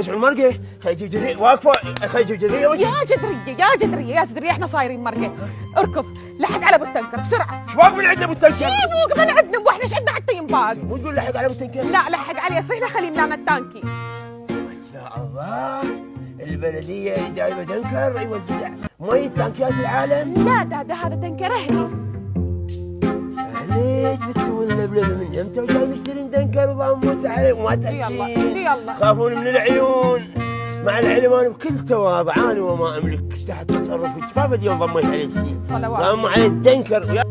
مسعود مرقه خلي يجيب جدريه واقفه خلي يجيب جدريه يا جدريه احنا صايرين مرقه. اركض لحق على ابو التنكر بسرعه. ايش باق من عندنا ابو التنكر؟ فوق من عندنا واحنا ايش عندنا حتى ينباق. مو تقول لحق على ابو التنكر؟ لا لحق عليه يصيح خلي لنا التانكي. يا الله البلديه جايبه تنكر يوزع مي تانكيات العالم. لا ده هذا تنكر اهلي. ليش بتسوون لبلبه من امتى وجاي مشترين تنكر وضاموت عليه وما تحسين؟ يلا خافون من العيون. مع العلم انا بكل تواضع انا وما املك تحت تصرفك ما بدي يوم ضميت عليه شيء. صلوات. ضم عليه التنكر.